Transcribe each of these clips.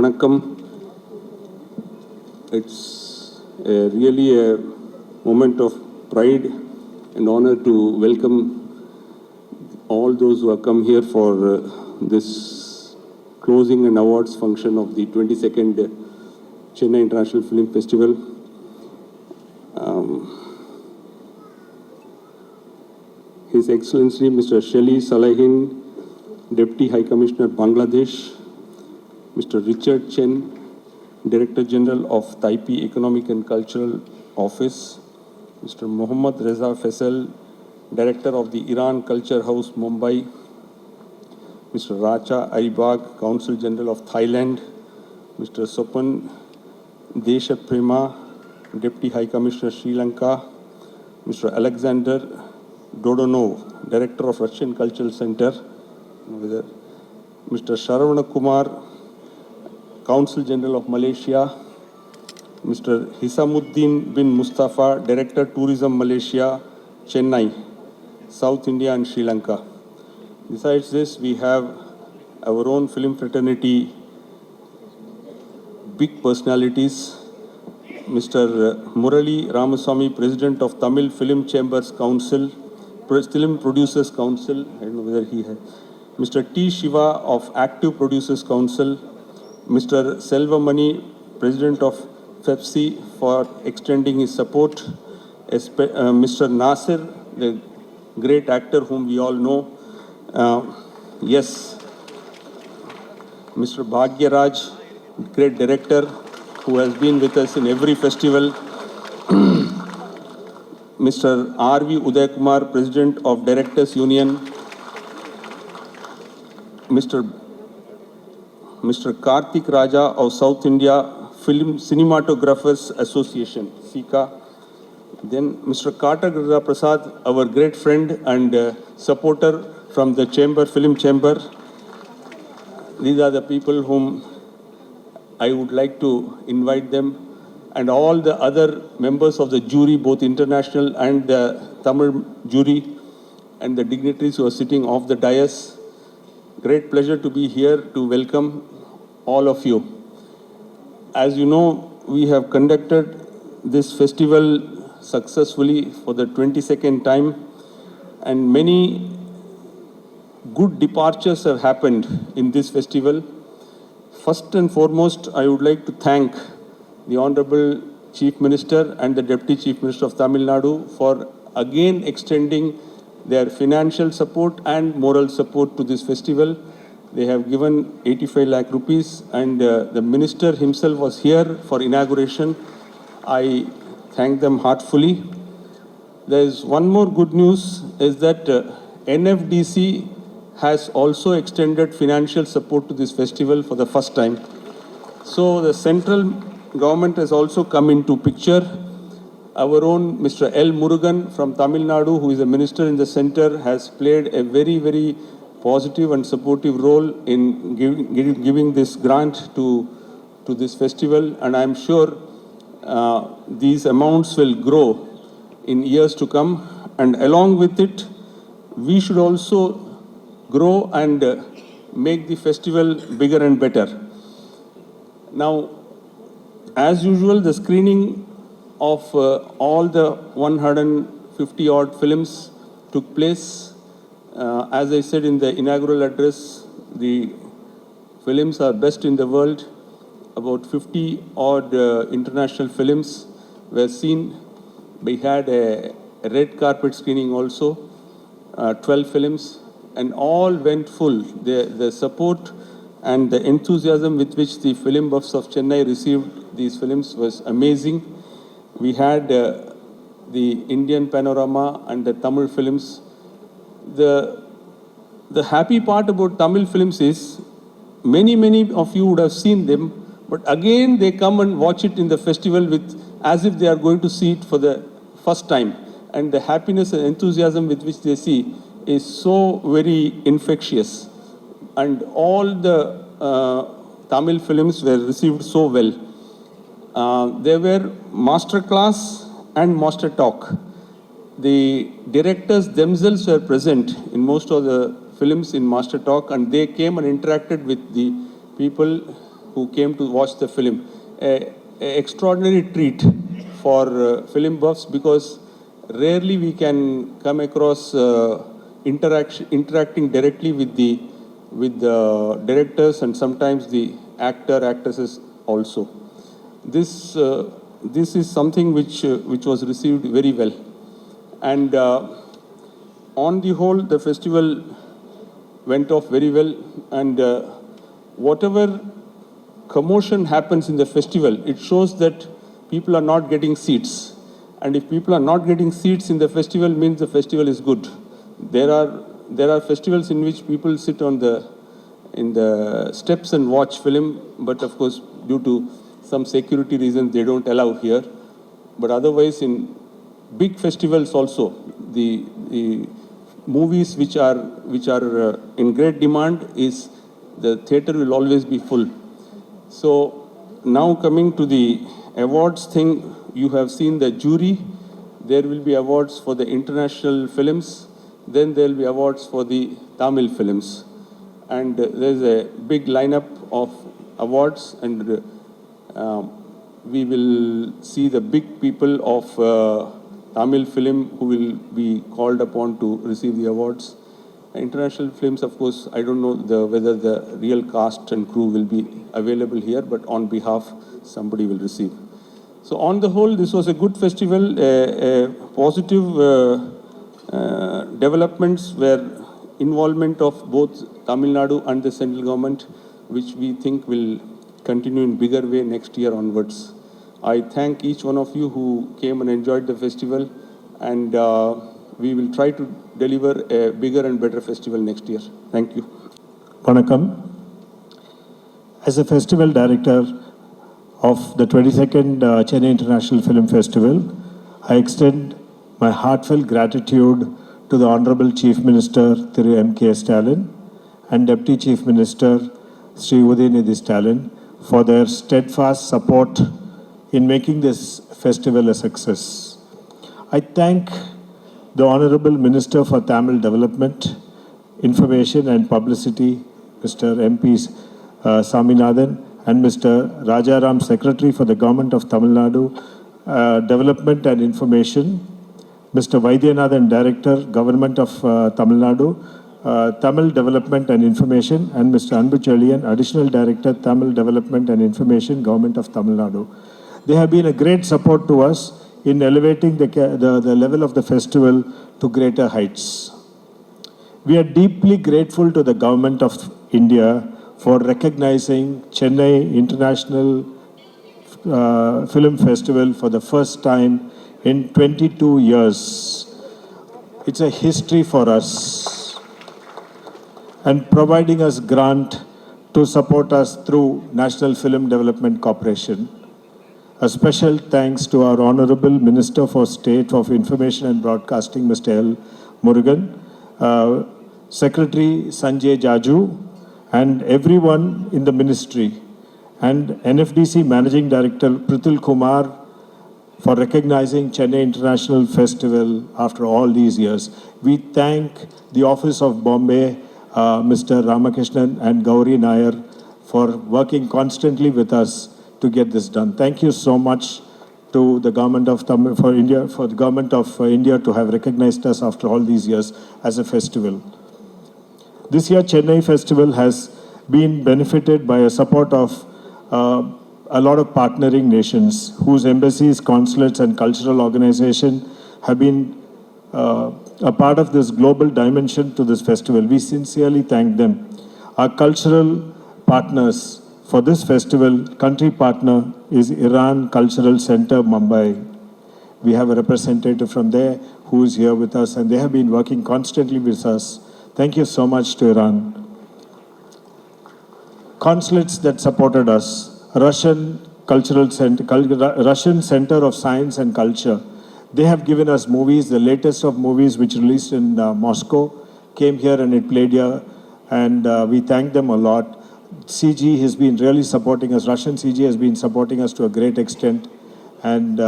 Vanakkam. It's really a moment of pride and honor to welcome all those who have come here for this closing and awards function of the 22nd Chennai International Film Festival. His Excellency Mr. Shelly Salahin, Deputy High Commissioner Bangladesh, Mr. Richard Chen, Director General of Taipei Economic and Cultural Office, Mr. Mohammad Reza Faisal, Director of the Iran Culture House, Mumbai, Mr. Racha Aribag, Consul General of Thailand, Mr. Sopan Deshaprema, Deputy High Commissioner Sri Lanka, Mr. Alexander Dodonov, Director of Russian Cultural Center, Mr. Sharavana Kumar, Consul General of Malaysia, Mr. Hisamuddin bin Mustafa, Director Tourism Malaysia, Chennai, South India and Sri Lanka. Besides this, we have our own film fraternity, big personalities, Mr. Murali Ramaswamy, President of Tamil Film Chambers Council, Film Producers Council, I don't know whether he has, Mr. T. Shiva of Active Producers Council, Mr. Selvamani, President of FEPSI, for extending his support, Mr. Nasir, the great actor whom we all know, yes, Mr. Bhagyaraj, great director who has been with us in every festival, Mr. R.V. Uday Kumar, President of Directors Union, Mr. Karthik Raja of South India Film Cinematographers Association, SICA. Then Mr. Carter Gurra Prasad, our great friend and supporter from the Chamber, Film Chamber. These are the people whom I would like to invite them, and all the other members of the jury, both international and the Tamil jury, and the dignitaries who are sitting off the dais. Great pleasure to be here to welcome all of you. As you know, we have conducted this festival successfully for the 22nd time, and many good departures have happened in this festival. First and foremost, I would like to thank the Honorable Chief Minister and the Deputy Chief Minister of Tamil Nadu for again extending their financial support and moral support to this festival. They have given 85 lakh rupees, and the Minister himself was here for inauguration. I thank them heartfully. There is one more good news, is that NFDC has also extended financial support to this festival for the first time. So the central government has also come into picture. Our own Mr. L. Murugan from Tamil Nadu, who is a minister in the center, has played a very, very positive and supportive role in giving this grant to this festival. And I'm sure these amounts will grow in years to come. And along with it, we should also grow and make the festival bigger and better. Now, as usual, the screening of all the 150 odd films took place. As I said in the inaugural address, the films are best in the world. About 50 odd international films were seen. We had a red carpet screening also, 12 films, and all went full. The support and the enthusiasm with which the film buffs of Chennai received these films was amazing. We had the Indian panorama and the Tamil films. The happy part about Tamil films is many of you would have seen them, but again they come and watch it in the festival with as if they are going to see it for the first time. And the happiness and enthusiasm with which they see is so very infectious. And all the Tamil films were received so well. There were master class and master talk. The directors themselves were present in most of the films in master talk, and they came and interacted with the people who came to watch the film. A extraordinary treat for film buffs, because rarely we can come across interacting directly with the directors and sometimes the actresses also. This is something which was received very well, and on the whole, the festival went off very well, and whatever commotion happens in the festival, it shows that people are not getting seats. And if people are not getting seats in the festival, means the festival is good. There are festivals in which people sit in the steps and watch film, but of course, due to some security reasons, they don't allow here. But otherwise, in big festivals also, the movies which are in great demand, is the theater will always be full. So now coming to the awards thing, you have seen the jury. There will be awards for the international films. Then there will be awards for the Tamil films. And there's a big lineup of awards, and we will see the big people of Tamil film who will be called upon to receive the awards. International films, of course, I don't know whether the real cast and crew will be available here, but on behalf, somebody will receive. So on the whole, this was a good festival. Positive developments were involvement of both Tamil Nadu and the central government, which we think will continue in bigger way next year onwards. I thank each one of you who came and enjoyed the festival, and we will try to deliver a bigger and better festival next year. Thank you. Vanakkam. As a festival director of the 22nd Chennai International Film Festival, I extend my heartfelt gratitude to the Honorable Chief Minister Thiru M.K. Stalin and Deputy Chief Minister Sri Udayinidhi Stalin for their steadfast support in making this festival a success. I thank the Honorable Minister for Tamil Development, Information and Publicity, Mr. M.P. Saminathan, and Mr. Rajaram, Secretary for the Government of Tamil Nadu, Development and Information, Mr. Vaidyanathan, Director, Government of Tamil Nadu, Tamil Development and Information, and Mr. Anbu Chelian, Additional Director, Tamil Development and Information, Government of Tamil Nadu. They have been a great support to us in elevating the level of the festival to greater heights. We are deeply grateful to the Government of India for recognizing Chennai International Film Festival for the first time in 22 years. It's a history for us, and providing us grant to support us through National Film Development Corporation. A special thanks to our Honorable Minister for State of Information and Broadcasting, Mr. L. Murugan, Secretary Sanjay Jaju, and everyone in the ministry, and NFDC Managing Director Prithul Kumar for recognizing Chennai International Festival after all these years. We thank the Office of Bombay, Mr. Ramakrishnan and Gauri Nair for working constantly with us to get this done. Thank you so much to the Government of the Government of India to have recognized us after all these years as a festival. This year, Chennai Festival has been benefited by a support of a lot of partnering nations whose embassies, consulates, and cultural organizations have been a part of this global dimension to this festival. We sincerely thank them. Our cultural partners for this festival, country partner is Iran Cultural Center, Mumbai. We have a representative from there who is here with us, and they have been working constantly with us. Thank you so much to Iran. Consulates that supported us, Russian Center of Science and Culture. They have given us movies, the latest of movies which released in Moscow, came here and it played here, and we thank them a lot. CG has been really supporting us. Russian CG has been supporting us to a great extent, and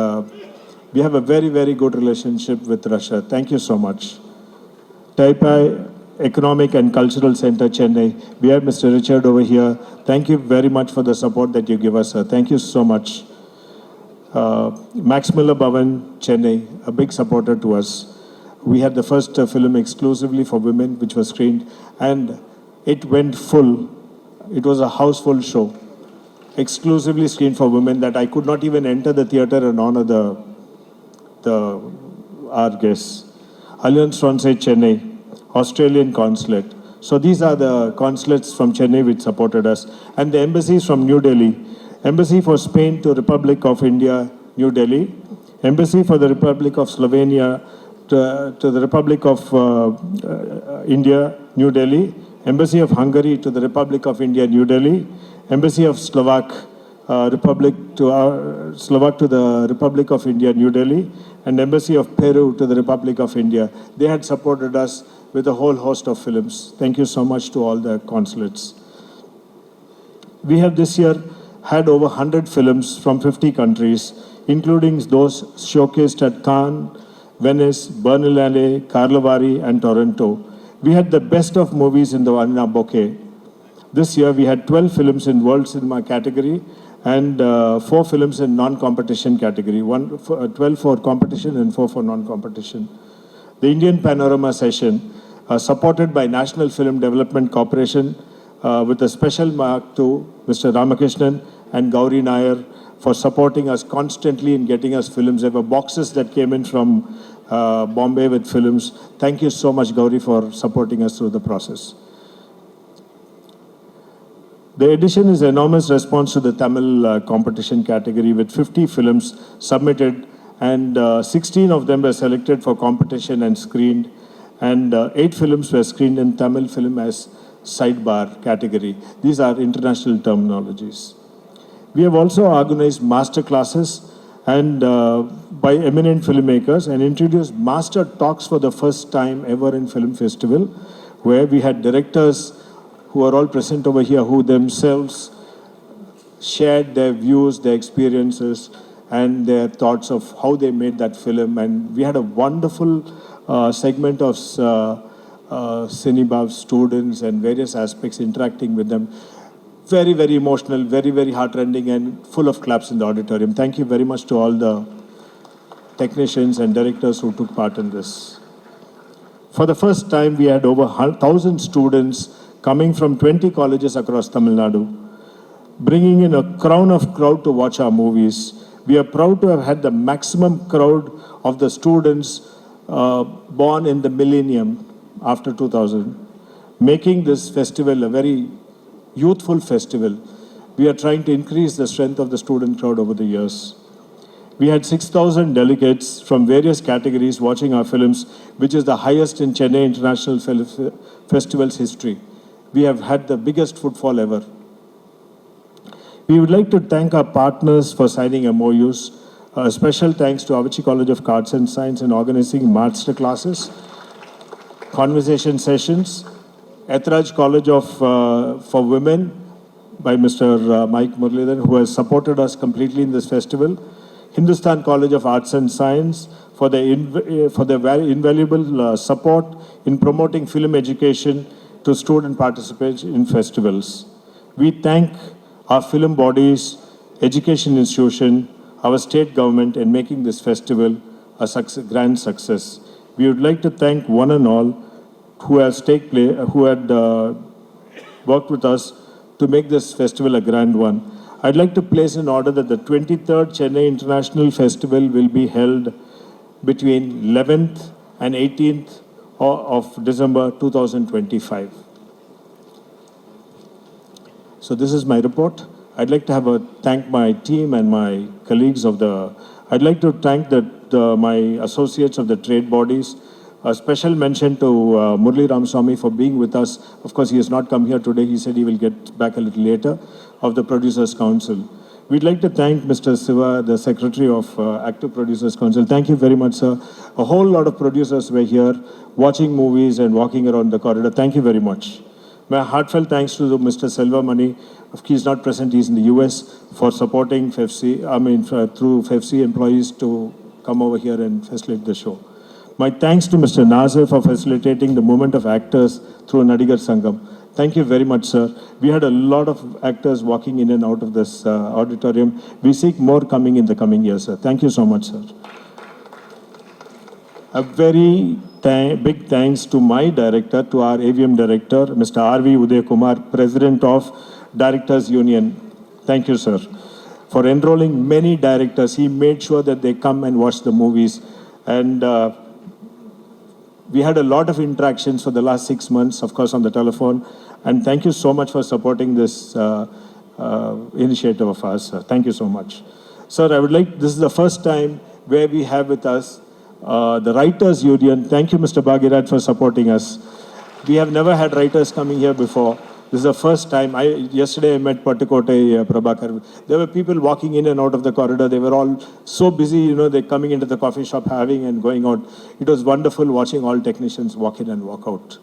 we have a very, very good relationship with Russia. Thank you so much. Taipei Economic and Cultural Center, Chennai. We have Mr. Richard over here. Thank you very much for the support that you give us, sir. Thank you so much. Max Miller Bhavan, Chennai, a big supporter to us. We had the first film exclusively for women, which was screened, and it went full. It was a houseful show, exclusively screened for women, that I could not even enter the theater and honor our guests. Alliance Francaise Chennai, Australian Consulate. So these are the consulates from Chennai which supported us. And the embassies from New Delhi. Embassy for Spain to Republic of India, New Delhi. Embassy for the Republic of Slovenia to the Republic of India, New Delhi. Embassy of Hungary to the Republic of India, New Delhi. Embassy of Slovak Republic to the Republic of India, New Delhi. And Embassy of Peru to the Republic of India. They had supported us with a whole host of films. Thank you so much to all the consulates. We have this year had over 100 films from 50 countries, including those showcased at Cannes, Venice, Berlinale, Karlovy, and Toronto. We had the best of movies in the Varna bouquet. This year we had 12 films in World Cinema category and 4 films in non-competition category, 12 for competition and 4 for non-competition. The Indian Panorama session, supported by National Film Development Corporation, with a special mark to Mr. Ramakrishnan and Gauri Nair for supporting us constantly in getting us films. There were boxes that came in from Bombay with films. Thank you so much, Gauri, for supporting us through the process. The edition is enormous response to the Tamil competition category with 50 films submitted, and 16 of them were selected for competition and screened, and 8 films were screened in Tamil film as sidebar category. These are international terminologies. We have also organized master classes and by eminent filmmakers and introduced master talks for the first time ever in Film Festival, where we had directors who are all present over here who themselves shared their views, their experiences, and their thoughts of how they made that film. And we had a wonderful segment of Cinebuff students and various aspects interacting with them. Very, very emotional, very, very heartrending, and full of claps in the auditorium. Thank you very much to all the technicians and directors who took part in this. For the first time, we had over 1,000 students coming from 20 colleges across Tamil Nadu, bringing in a crowd to watch our movies. We are proud to have had the maximum crowd of the students born in the millennium after 2000, making this festival a very youthful festival. We are trying to increase the strength of the student crowd over the years. We had 6,000 delegates from various categories watching our films, which is the highest in Chennai International Festival's history. We have had the biggest footfall ever. We would like to thank our partners for signing MOUs. A special thanks to Avicii College of Arts and Science in organizing master classes, conversation sessions, Ethraj College for Women by Mr. Mike Muralidharan, who has supported us completely in this festival, Hindustan College of Arts and Science for their very invaluable support in promoting film education to student participation in festivals. We thank our film bodies, education institution, our state government in making this festival a grand success. We would like to thank one and all who had worked with us to make this festival a grand one. I'd like to place in order that the 23rd Chennai International Festival will be held between 11th and 18th of December 2025. So this is my report. I'd like to thank my team and my colleagues I'd like to thank my associates of the trade bodies. A special mention to Murali Ramaswamy for being with us. Of course, he has not come here today. He said he will get back a little later, of the Producers Council. We'd like to thank Mr. Siva, the Secretary of Active Producers Council. Thank you very much, sir. A whole lot of producers were here watching movies and walking around the corridor. Thank you very much. My heartfelt thanks to Mr. Selva Mani. He's not present, he's in the US, for supporting FEFC, through FEFC employees to come over here and facilitate the show. My thanks to Mr. Nazir for facilitating the movement of actors through Nadigar Sangam. Thank you very much, sir. We had a lot of actors walking in and out of this auditorium. We seek more coming in the coming years, sir. Thank you so much, sir. A very big thanks to my director, to our AVM director, Mr. R.V. Uday Kumar, President of Directors Union. Thank you, sir. For enrolling many directors, he made sure that they come and watch the movies. And we had a lot of interactions for the last 6 months, of course, on the telephone. And thank you so much for supporting this initiative of ours, sir. Thank you so much. Sir, this is the first time where we have with us the Writers Union. Thank you, Mr. Bhagiraj, for supporting us. We have never had writers coming here before. This is the first time. Yesterday I met Pattukote Prabhakar. There were people walking in and out of the corridor. They were all so busy, they're coming into the coffee shop, having and going out. It was wonderful watching all technicians walk in and walk out.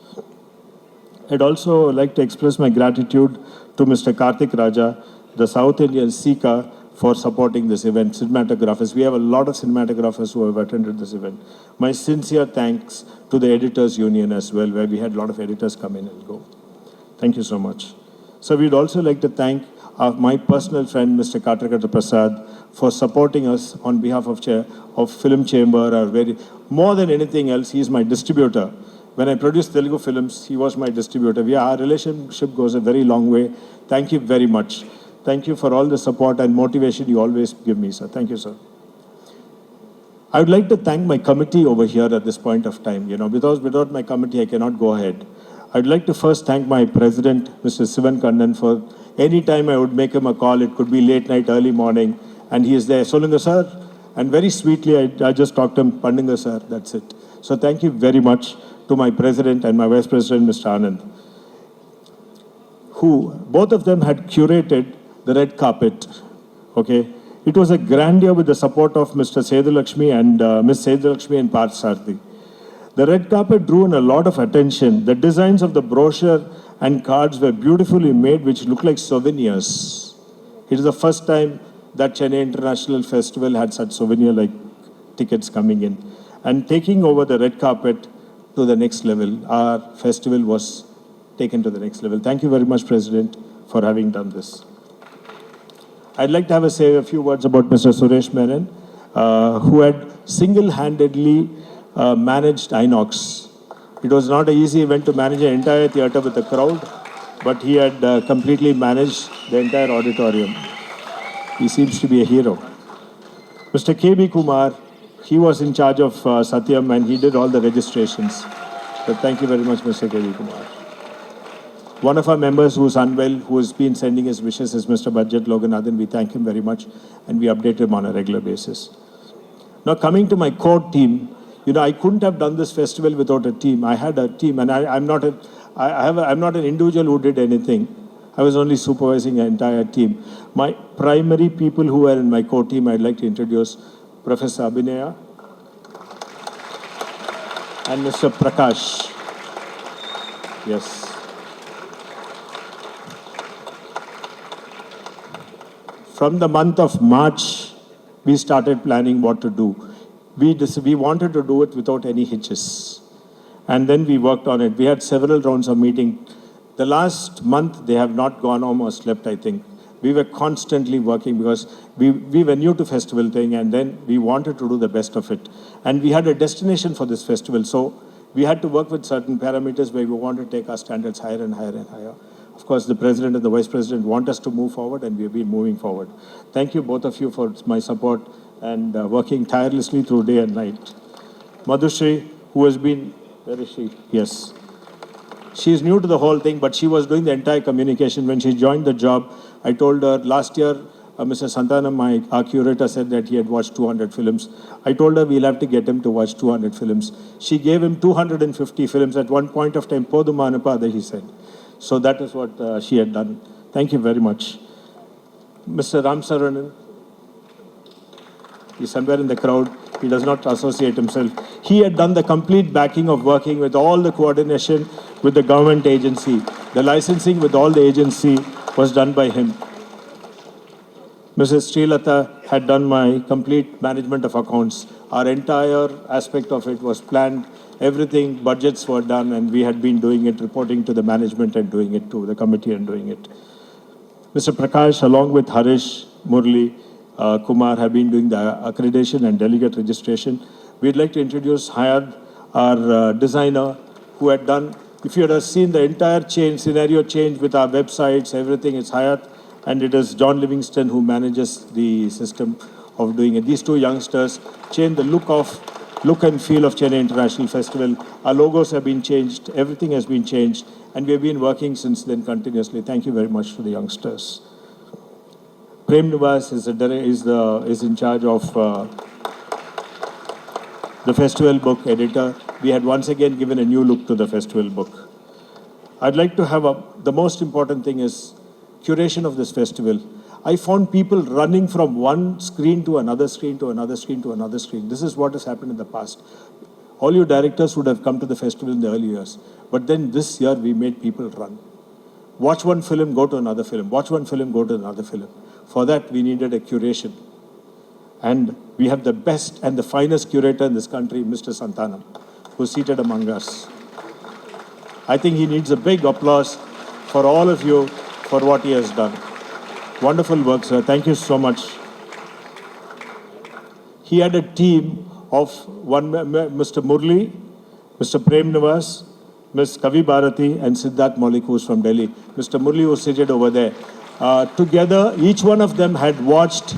I'd also like to express my gratitude to Mr. Karthik Raja, the South Indian Sika, for supporting this event, cinematographers. We have a lot of cinematographers who have attended this event. My sincere thanks to the Editors Union as well, where we had a lot of editors come in and go. Thank you so much. So we'd also like to thank my personal friend, Mr. Katarkata Prasad, for supporting us on behalf of Film Chamber. More than anything else, he's my distributor. When I produced Telugu films, he was my distributor. Our relationship goes a very long way. Thank you very much. Thank you for all the support and motivation you always give me, sir. Thank you, sir. I would like to thank my committee over here at this point of time. Without my committee, I cannot go ahead. I'd like to first thank my president, Mr. Sivan Kannan, for any time I would make him a call. It could be late night, early morning, and he is there. Solunga, sir. And very sweetly, I just talked to him, Pandunga, sir. That's it. So thank you very much to my president and my vice president, Mr. Anand, who both of them had curated the red carpet. Okay, it was a grandeur with the support of Mr. Sedulakshmi and Ms. Sedulakshmi and Parth Sarthi. The red carpet drew in a lot of attention. The designs of the brochure and cards were beautifully made, which look like souvenirs. It is the first time that Chennai International Festival had such souvenir-like tickets coming in. And taking over the red carpet to the next level, our festival was taken to the next level. Thank you very much, President, for having done this. I'd like to say a few words about Mr. Suresh Menon, who had single-handedly managed Inox. It was not an easy event to manage an entire theatre with a crowd, but he had completely managed the entire auditorium. He seems to be a hero. Mr. K.B. Kumar, he was in charge of Satyam and he did all the registrations. So thank you very much, Mr. K.B. Kumar. One of our members who's unwell, who has been sending his wishes, is Mr. Budget Loganathan. We thank him very much and we update him on a regular basis. Now coming to my core team, I couldn't have done this festival without a team. I had a team and I'm not an individual who did anything. I was only supervising an entire team. My primary people who were in my core team, I'd like to introduce Professor Abhinaya and Mr. Prakash. Yes. From the month of March, we started planning what to do. We wanted to do it without any hitches. And then we worked on it. We had several rounds of meeting. The last month, they have not gone home or slept, I think. We were constantly working because we were new to festival thing and then we wanted to do the best of it. And we had a destination for this festival. So we had to work with certain parameters where we wanted to take our standards higher and higher and higher. Of course, the president and the vice president want us to move forward and we have been moving forward. Thank you, both of you, for my support and working tirelessly through day and night. Madhushri, who has been, where is she? Yes. She is new to the whole thing, but she was doing the entire communication. When she joined the job, I told her last year, Mr. Santanam, our curator, said that he had watched 200 films. I told her we'll have to get him to watch 200 films. She gave him 250 films. At one point of time, Podumanapa, he said. So that is what she had done. Thank you very much. Mr. Ram Saranan, he's somewhere in the crowd. He does not associate himself. He had done the complete backing of working with all the coordination with the government agency. The licensing with all the agency was done by him. Mrs. Srilata had done my complete management of accounts. Our entire aspect of it was planned. Everything, budgets were done, and we had been doing it, reporting to the management and doing it to the committee and doing it. Mr. Prakash, along with Harish, Murli, Kumar, have been doing the accreditation and delegate registration. We'd like to introduce Hayat, our designer, who had done, if you had seen the entire change, scenario change with our websites, everything, it's Hayat, and it is John Livingston who manages the system of doing it. These two youngsters changed the look and feel of Chennai International Festival. Our logos have been changed, everything has been changed, and we have been working since then continuously. Thank you very much for the youngsters. Prem Nivas is in charge of the festival book editor. We had once again given a new look to the festival book. I'd like to have the most important thing is curation of this festival. I found people running from one screen to another screen to another screen to another screen. This is what has happened in the past. All you directors would have come to the festival in the early years. But then this year we made people run. Watch one film, go to another film. Watch one film, go to another film. For that, we needed a curation. And we have the best and the finest curator in this country, Mr. Santanam, who's seated among us. I think he needs a big applause for all of you for what he has done. Wonderful work, sir. Thank you so much. He had a team of Mr. Murli, Mr. Prem Nivas, Ms. Kavi Bharati, and Siddharth Maulik, who's from Delhi. Mr. Murli was seated over there. Together, each one of them had watched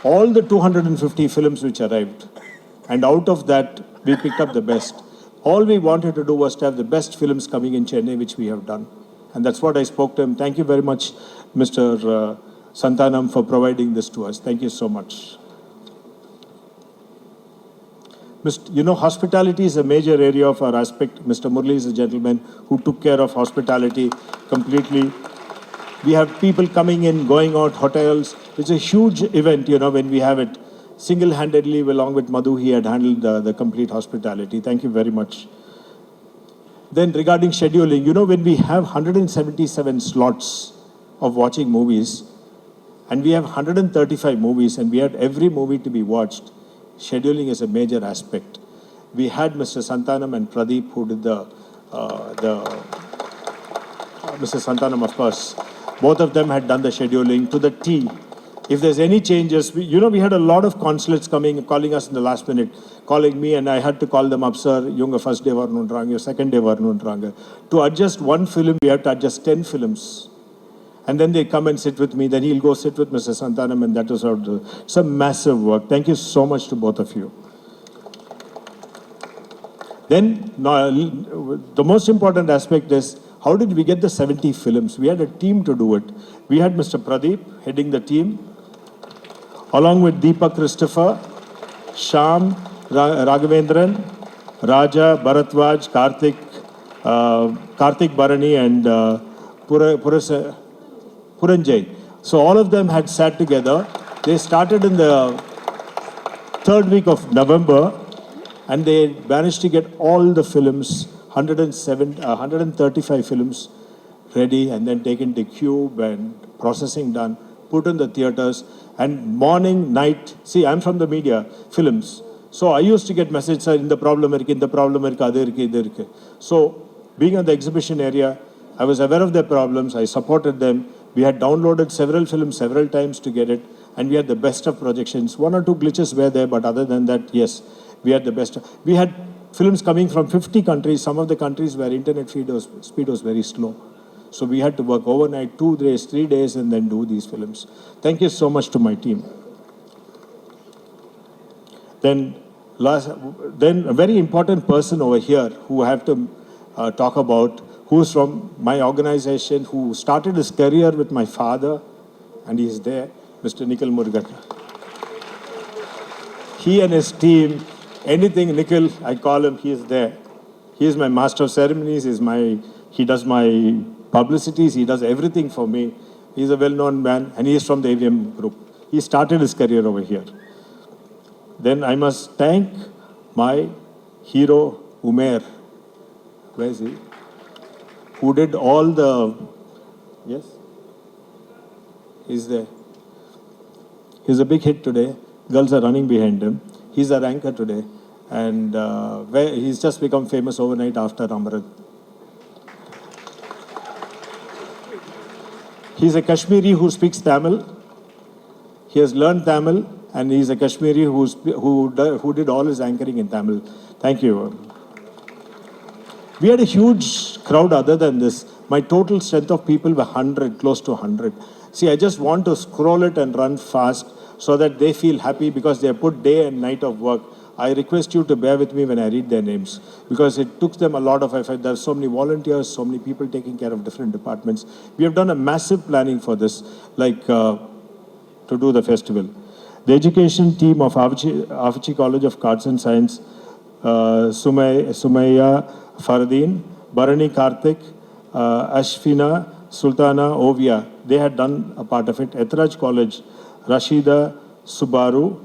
all the 250 films which arrived. And out of that, we picked up the best. All we wanted to do was to have the best films coming in Chennai, which we have done. And that's what I spoke to him. Thank you very much, Mr. Santanam, for providing this to us. Thank you so much. You know, hospitality is a major area of our aspect. Mr. Murli is a gentleman who took care of hospitality completely. We have people coming in, going out, hotels. It's a huge event, you know, when we have it. Single-handedly, along with Madhu, he had handled the complete hospitality. Thank you very much. Then regarding scheduling, you know, when we have 177 slots of watching movies, and we have 135 movies, and we had every movie to be watched, scheduling is a major aspect. We had Mr. Santanam and Pradeep who did Mr. Santanam, of course. Both of them had done the scheduling to the T. If there's any changes, we had a lot of consulates calling us in the last minute, calling me, and I had to call them up, sir, your first day varnundrang, your second day varnundrang. To adjust one film, we have to adjust 10 films. And then they come and sit with me, then he'll go sit with Mr. Santanam, and that was some massive work. Thank you so much to both of you. Then, the most important aspect is, how did we get the 70 films? We had a team to do it. We had Mr. Pradeep heading the team, along with Deepak Christopher, Sham, Raghavendran, Raja, Bharatwaj, Karthik Bharani, and Puranjay. So all of them had sat together. They started in the third week of November, and they managed to get all the films, 135 films ready, and then taken to Cube and processing done, put in the theaters, and morning, night. See, I'm from the media, films. So I used to get messages, in the problem, So being in the exhibition area, I was aware of their problems. I supported them. We had downloaded several films several times to get it, and we had the best of projections. One or two glitches were there, but other than that, yes, we had the best. We had films coming from 50 countries, some of the countries where internet speed was very slow. So we had to work overnight, 2 days, 3 days, and then do these films. Thank you so much to my team. Then a very important person over here who I have to talk about, who's from my organization, who started his career with my father, and he's there, Mr. Nikhil Murugan. He and his team, anything Nikhil, I call him, he is there. He is my master of ceremonies, he does my publicities, he does everything for me. He's a well-known man, and he is from the AVM group. He started his career over here. Then I must thank my hero, Umair. Where is he? Who did all the... Yes? He's there. He's a big hit today. Girls are running behind him. He's our anchor today. And he's just become famous overnight after Amarat. He's a Kashmiri who speaks Tamil. He has learned Tamil, and he's a Kashmiri who did all his anchoring in Tamil. Thank you. We had a huge crowd other than this. My total strength of people were 100, close to 100. See, I just want to scroll it and run fast so that they feel happy because they have put day and night of work. I request you to bear with me when I read their names because it took them a lot of effort. There are so many volunteers, so many people taking care of different departments. We have done a massive planning for this, like to do the festival. The education team of Avachi College of Arts and Science, Sumaya Faradeen, Bharani Karthik, Ashfina, Sultana, Ovia, they had done a part of it. Ethraj College, Rashida, Subaru,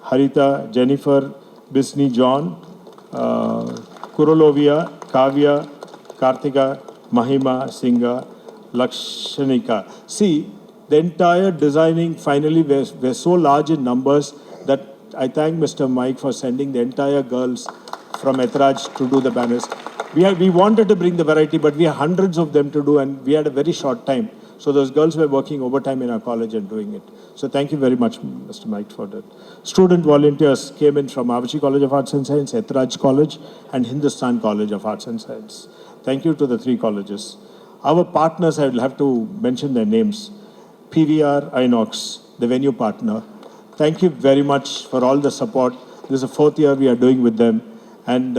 Harita, Jennifer, Bisni, John, Kurolovia, Kavya, Kartika, Mahima, Singha, Lakshanika. See, the entire designing finally were so large in numbers that I thank Mr. Mike for sending the entire girls from Ethraj to do the banners. We wanted to bring the variety, but we had hundreds of them to do, and we had a very short time. So those girls were working overtime in our college and doing it. So thank you very much, Mr. Mike, for that. Student volunteers came in from Avachi College of Arts and Science, Ethraj College, and Hindustan College of Arts and Science. Thank you to the three colleges. Our partners, I will have to mention their names. PVR Inox, the venue partner. Thank you very much for all the support. This is the fourth year we are doing with them. And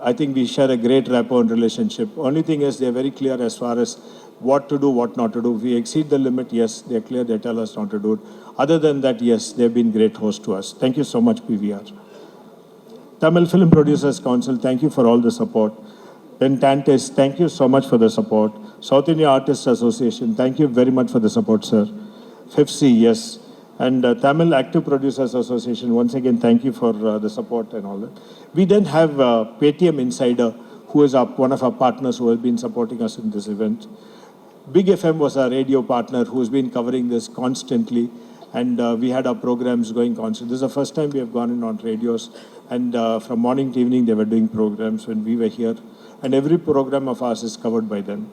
I think we share a great rapport and relationship. Only thing is they're very clear as far as what to do, what not to do. If we exceed the limit, yes, they're clear, they tell us not to do it. Other than that, yes, they've been great hosts to us. Thank you so much, PVR. Tamil Film Producers Council, thank you for all the support. Then Tantis, thank you so much for the support. South India Artists Association, thank you very much for the support, sir. FIFC, yes. And Tamil Active Producers Association, once again, thank you for the support and all that. We then have Paytm Insider, who is one of our partners who has been supporting us in this event. Big FM was our radio partner who has been covering this constantly. And we had our programs going constantly. This is the first time we have gone in on radios. And from morning to evening, they were doing programs when we were here. And every program of ours is covered by them.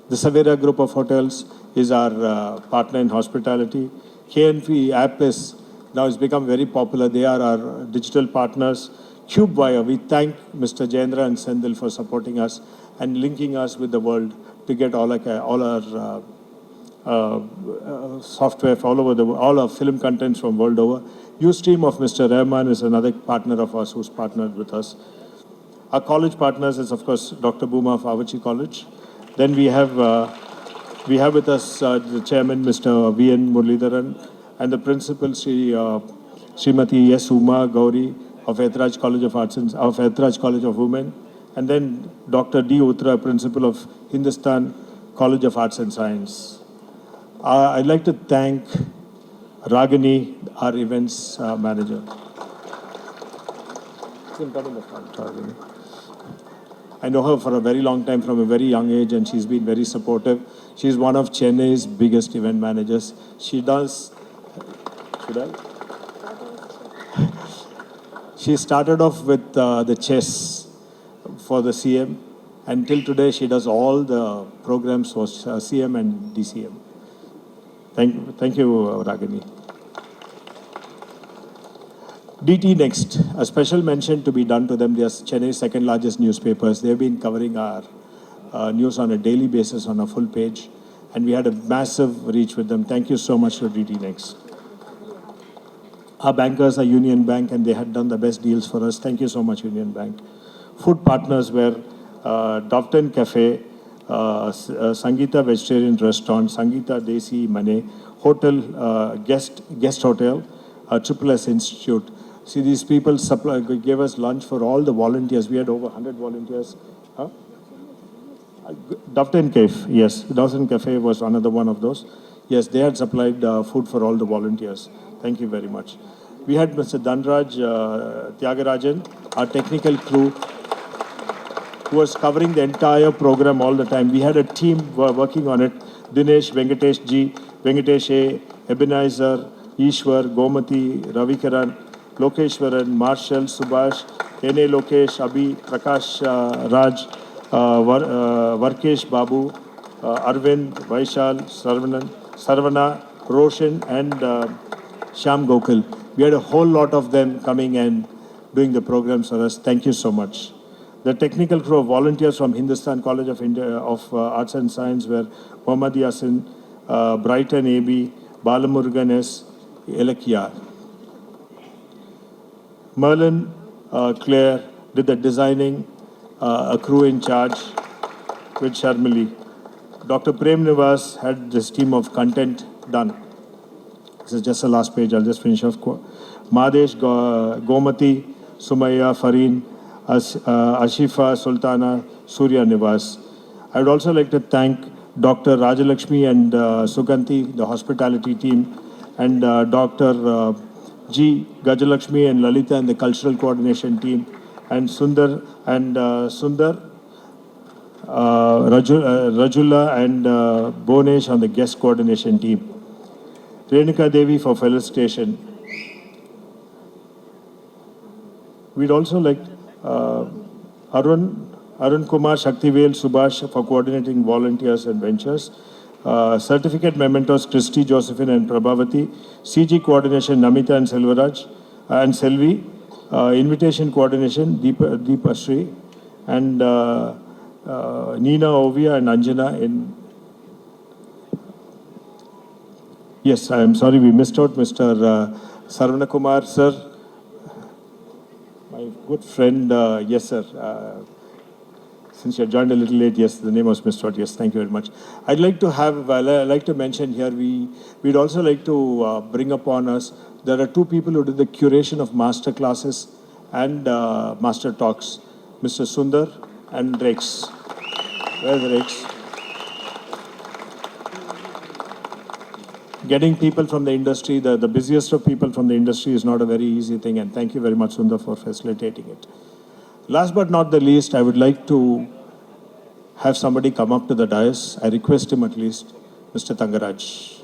The Savera Group of Hotels is our partner in hospitality. KNP app is now has become very popular. They are our digital partners. CubeWire, we thank Mr. Jayendra and Sendil for supporting us and linking us with the world to get all our software for all our film contents from world over. Ustream of Mr. Rahman is another partner of ours who's partnered with us. Our college partners is, of course, Dr. Booma of Avachi College. Then we have with us the chairman, Mr. V.N. Muralidharan, and the principal, Srimati S. Uma Gauri of Ethraj College of Arts and of Ethraj College of Women, and then Dr. D. Utra, principal of Hindustan College of Arts and Science. I'd like to thank Ragini, our events manager. I know her for a very long time, from a very young age, and she's been very supportive. She's one of Chennai's biggest event managers. She does... Should I? She started off with the chess for the CM. Until today, she does all the programs for CM and DCM. Thank you, Ragini. DT Next, a special mention to be done to them. They are Chennai's second largest newspapers. They've been covering our news on a daily basis on a full page. And we had a massive reach with them. Thank you so much to DT Next. Our bankers are Union Bank, and they had done the best deals for us. Thank you so much, Union Bank. Food partners were Dovton Cafe, Sangeeta Vegetarian Restaurant, Sangeeta Desi Mane, Hotel, Guest Hotel, Triple S Institute. See, these people gave us lunch for all the volunteers. We had over 100 volunteers. Huh? Dovton Cafe, yes. Dovton Cafe was another one of those. Yes, they had supplied food for all the volunteers. Thank you very much. We had Mr. Dhanraj Tyagarajan, our technical crew, who was covering the entire program all the time. We had a team working on it. Dinesh, Venkatesh G, Venkatesh A, Ebenezer, Ishwar, Gomati, Ravikaran, Lokeshwaran, Marshall, Subhash, N.A. Lokesh, Abhi, Prakash Raj, Varkesh Babu, Arvind, Vaishal, Sarvana, Roshan, and Shyam Gokul. We had a whole lot of them coming and doing the programs for us. Thank you so much. The technical crew of volunteers from Hindustan College of India of Arts and Science were Mohammad Yasin, Brighton AB, Balamurgan S, Elakia. Merlin Claire did the designing, a crew in charge with Sharmili. Dr. Prem Nivas had this team of content done. This is just the last page, I'll just finish off. Madesh, Gomati, Sumaya, Fareen, Ashifa, Sultana, Surya Nivas. I would also like to thank Dr. Rajalakshmi and Suganti, the hospitality team, and Dr. G. Gajalakshmi and Lalita and the cultural coordination team, and Sundar, Rajula and Bonesh on the guest coordination team. Renuka Devi for felicitation. We'd also like Arun Kumar, Shaktivel, Subhash for coordinating volunteers and ventures. Certificate mementos Christy, Josephine and Prabhavati. CG coordination Namita and Selvaraj and Selvi. Invitation coordination Deepa Sri and Nina Ovia and Anjana in. Yes, I am sorry we missed out Mr. Sarvana Kumar, sir. My good friend, yes, sir. Since you joined a little late, yes, the name was missed out. Yes, thank you very much. I'd like to have, I'd like to mention here, we'd also like to bring upon us, there are two people who did the curation of master classes and master talks, Mr. Sundar and Rex. Where's Rex? Getting people from the industry, the busiest of people from the industry is not a very easy thing, and thank you very much, Sundar, for facilitating it. Last but not the least, I would like to have somebody come up to the dais. I request him at least, Mr. Tangaraj.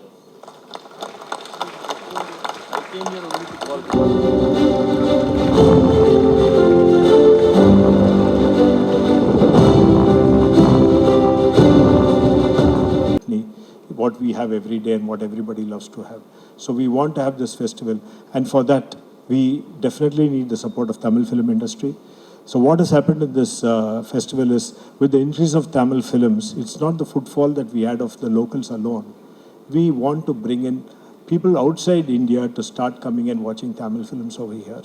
What we have every day and what everybody loves to have. So we want to have this festival, and for that, we definitely need the support of Tamil film industry. So what has happened in this festival is, with the increase of Tamil films, it's not the footfall that we had of the locals alone. We want to bring in people outside India to start coming and watching Tamil films over here.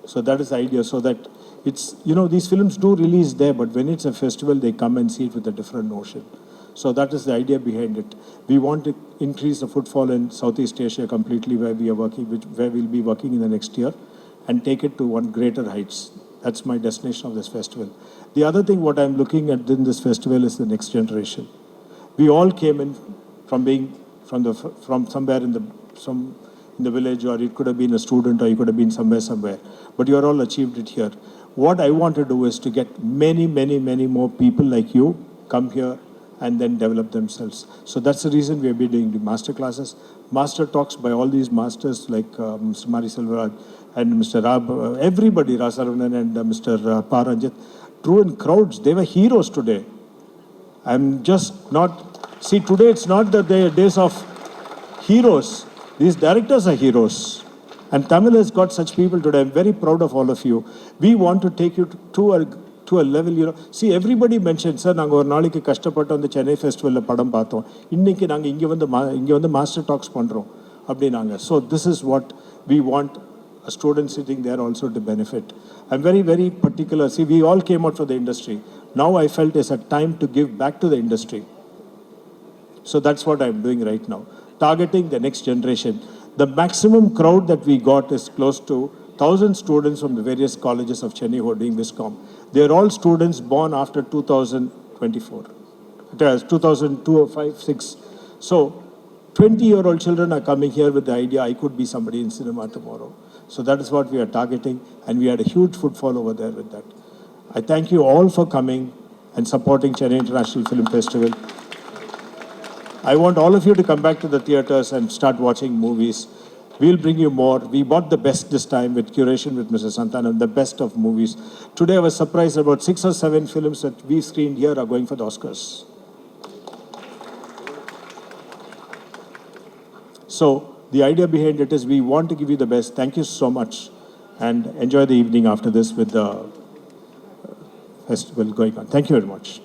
So that is the idea, so that it's, you know, these films do release there, but when it's a festival, they come and see it with a different notion. So that is the idea behind it. We want to increase the footfall in Southeast Asia completely, where we are working, where we'll be working in the next year, and take it to one greater heights. That's my destination of this festival. The other thing what I'm looking at in this festival is the next generation. We all came in from being from somewhere in the village, or it could have been a student, or you could have been somewhere. But you are all achieved it here. What I want to do is to get many more people like you come here and then develop themselves. So that's the reason we have been doing the master classes, master talks by all these masters like Mr. Mari Selvaraj and Mr. Rab, everybody, Rasaravanan and Mr. Paranjit, drew in crowds. They were heroes today. I'm just not, see, today it's not the days of heroes. These directors are heroes. And Tamil has got such people today. I'm very proud of all of you. We want to take you to a level, you know. See, everybody mentioned, sir, நாங்கள் ஒரு நாளைக்கு கஷ்டப்பட்டு அந்த சென்னை ஃபெஸ்டிவலில் படம் பார்த்தோம். இன்னைக்கு நாங்கள் இங்கே வந்து மாஸ்டர் டாக்ஸ் பண்ணுறோம் அப்படின்னாங்க. So this is what we want a student sitting there also to benefit. I'm very particular. See, we all came out for the industry. Now I felt it's a time to give back to the industry. So that's what I'm doing right now, targeting the next generation. The maximum crowd that we got is close to 1,000 students from the various colleges of Chennai who are doing Viscom. They are all students born after 2024. It was 2002 or 5, 6. So 20-year-old children are coming here with the idea, I could be somebody in cinema tomorrow. So that is what we are targeting, and we had a huge footfall over there with that. I thank you all for coming and supporting Chennai International Film Festival. I want all of you to come back to the theaters and start watching movies. We'll bring you more. We bought the best this time with curation with Mr. Santanam, the best of movies. Today I was surprised about 6 or 7 films that we screened here are going for the Oscars. So the idea behind it is we want to give you the best. Thank you so much. And enjoy the evening after this with the festival going on. Thank you very much.